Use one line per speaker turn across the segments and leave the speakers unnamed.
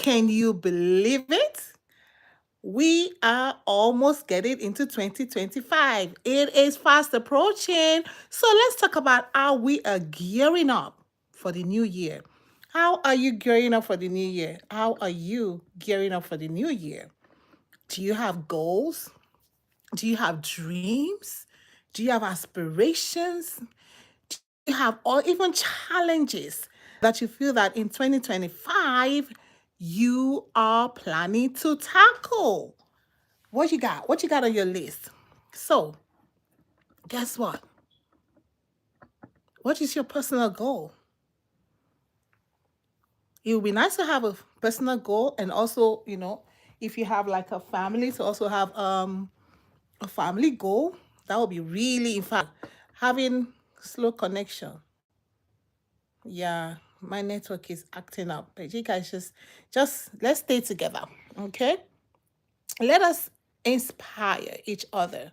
Can you believe it? We are almost getting into 2025. It is fast approaching. So let's talk about how we are gearing up for the new year. How are you gearing up for the new year? How are you gearing up for the new year? Do you have goals? Do you have dreams? Do you have aspirations? You have or even challenges that you feel that in 2025 you are planning to tackle? What you got? What you got on your list? So, guess what? What is your personal goal? It would be nice to have a personal goal, and also, if you have like a family, to also have a family goal. That would be really, in fact, having slow connection. Yeah, my network is acting up. But you guys just let's stay together, okay? Let us inspire each other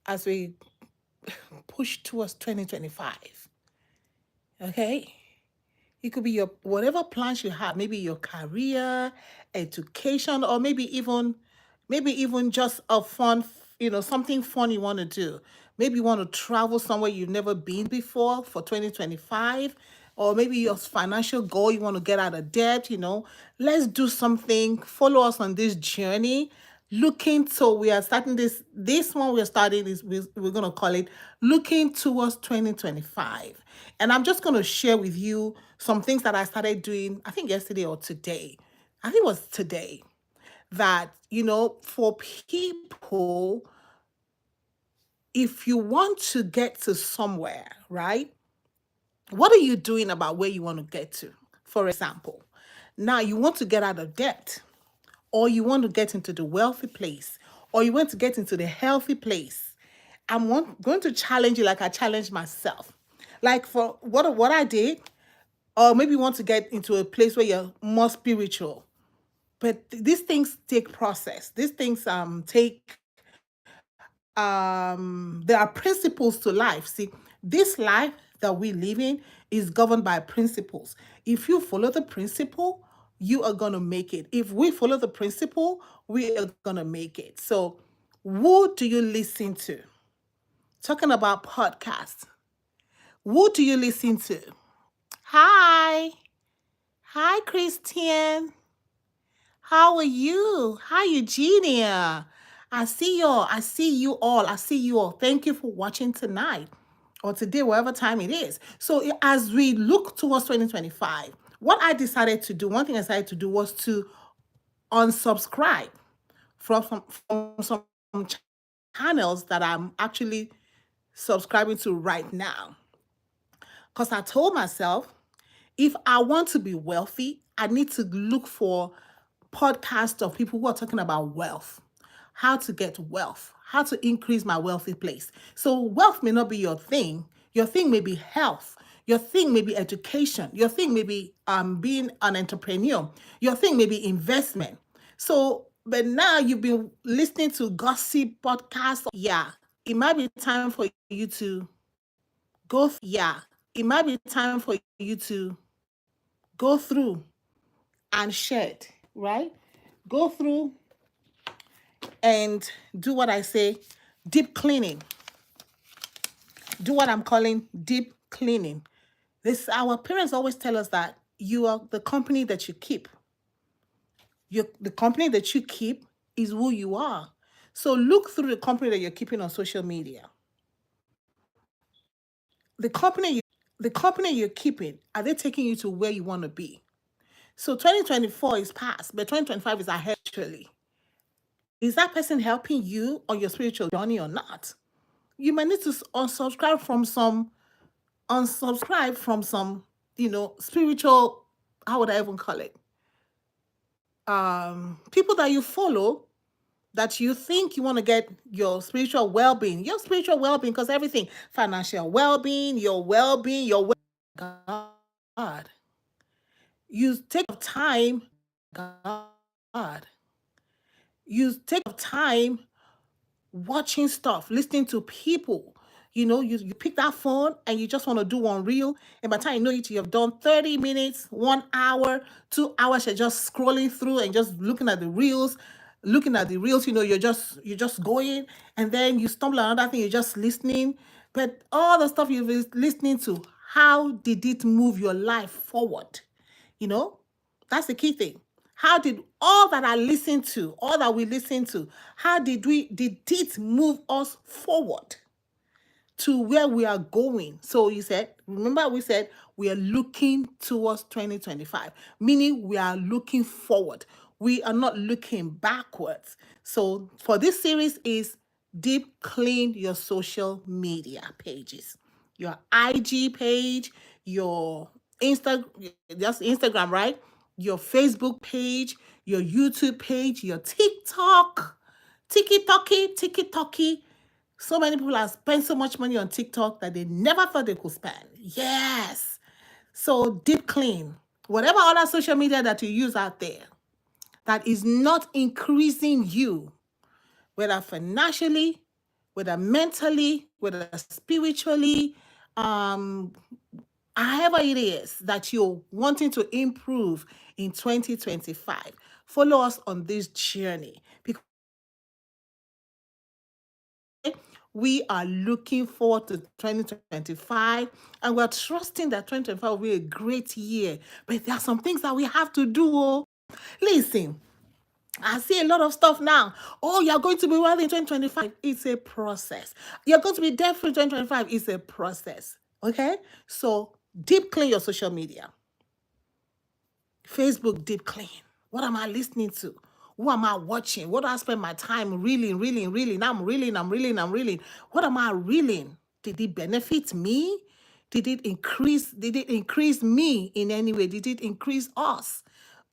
as we push towards 2025. Okay? It could be your whatever plans you have, maybe your career, education, or maybe even just a fun, something fun you want to do. Maybe you want to travel somewhere you've never been before for 2025, or maybe your financial goal, you want to get out of debt. Let's do something. Follow us on this journey. Looking so we are starting this one we're starting is we're going to call it looking towards 2025. And I'm just going to share with you some things that I started doing, I think yesterday or today. I think it was today, that for people, if you want to get to somewhere, right? What are you doing about where you want to get to? For example, now you want to get out of debt, or you want to get into the wealthy place, or you want to get into the healthy place. Going to challenge you like I challenged myself. Like for what I did, or maybe you want to get into a place where you're more spiritual. But these things take process. These things take there are principles to life. See, this life that we live in is governed by principles. If you follow the principle, you are gonna make it. If we follow the principle, we are gonna make it. So, who do you listen to? Talking about podcasts, who do you listen to? Hi, hi, Christian. How are you? Hi, Eugenia. I see you all. I see you all. I see you all. Thank you for watching tonight or today, whatever time it is. So, as we look towards 2025, what I decided to do, one thing I decided to do was to unsubscribe from some channels that I'm actually subscribing to right now. Because I told myself, if I want to be wealthy, I need to look for podcasts of people who are talking about wealth, how to get wealth, how to increase my wealthy place. So, wealth may not be your thing. Your thing may be health. Your thing may be education. Your thing may be being an entrepreneur. Your thing may be investment. So, but now you've been listening to gossip podcasts. Yeah, it might be time for you to yeah, it might be time for you to go through and shed, right? Go through and do what I say, deep cleaning. Do what I'm calling deep cleaning. This our parents always tell us that you are the company that you keep. The company that you keep is who you are. So look through the company that you're keeping on social media. The company you the company you're keeping, are they taking you to where you want to be? So 2024 is past, but 2025 is ahead actually. Is that person helping you on your spiritual journey or not? You might need to unsubscribe from some, spiritual, how would I even call it? People that you follow that you think you want to get your spiritual well-being, because everything, financial well-being, God. You take time, God. You take time watching stuff, listening to people. You pick that phone and you just want to do one reel. And by the time you know it, you have done 30 minutes, 1 hour, 2 hours. You're just scrolling through and just looking at the reels. You're just going, and then you stumble on another thing. You're just listening, but all the stuff you've been listening to, how did it move your life forward? You know, that's the key thing. How did all that I listened to, all that we listened to, how did it move us forward to where we are going? So remember we said we are looking towards 2025, meaning we are looking forward. We are not looking backwards. So for this series is deep clean your social media pages, your IG page, your just Instagram, right? Your Facebook page, your YouTube page, your TikTok, Tiki so many people have spent so much money on TikTok that they never thought they could spend. Yes. So deep clean. Whatever other social media that you use out there that is not increasing you, whether financially, whether mentally, whether spiritually, um, however it is that you're wanting to improve in 2025, follow us on this journey because we are looking forward to 2025 and we're trusting that 2025 will be a great year. But there are some things that we have to do. Oh, listen, I see a lot of stuff now. Oh, you're going to be wealthy in 2025. It's a process. You're going to be debt free in 2025. It's a process. Okay? So deep clean your social media. Facebook deep clean. What am I listening to? Who am I watching? What do I spend my time reeling? I'm reeling. What am I reeling? Did it benefit me? Did it increase me in any way? Did it increase us?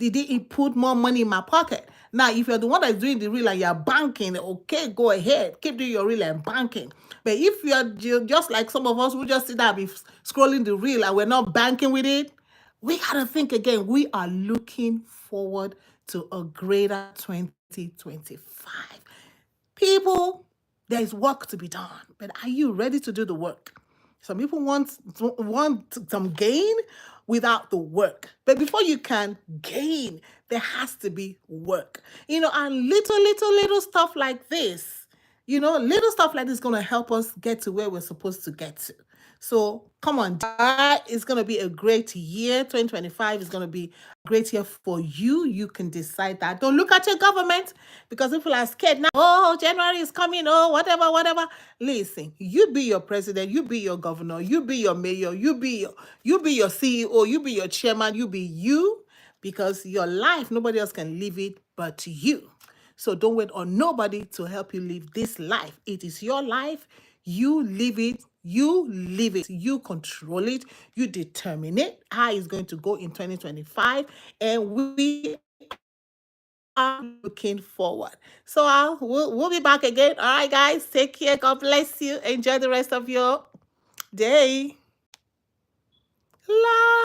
Did it put more money in my pocket? Now, if you're the one that's doing the reel and you're banking, okay, go ahead. Keep doing your reel and banking. But if you're just like some of us who just sit there and be scrolling the reel and we're not banking with it, we got to think again. We are looking forward to a greater 2025. People, there is work to be done, but are you ready to do the work? Some people want some gain without the work. But before you can gain, there has to be work. And little stuff like this, little stuff like this is going to help us get to where we're supposed to get to. So come on, it's going to be a great year. 2025 is going to be a great year for you. You can decide that. Don't look at your government because people are scared now. Oh, January is coming. Oh, whatever. Listen, you be your president. You be your governor. You be your mayor. You be your CEO. You be your chairman. You be you, because your life, nobody else can live it but you. So don't wait on nobody to help you live this life. It is your life. You live it. You control it, you determine it, how it's going to go in 2025, and we are looking forward. So we'll be back again. All right, guys, take care. God bless you. Enjoy the rest of your day. Love.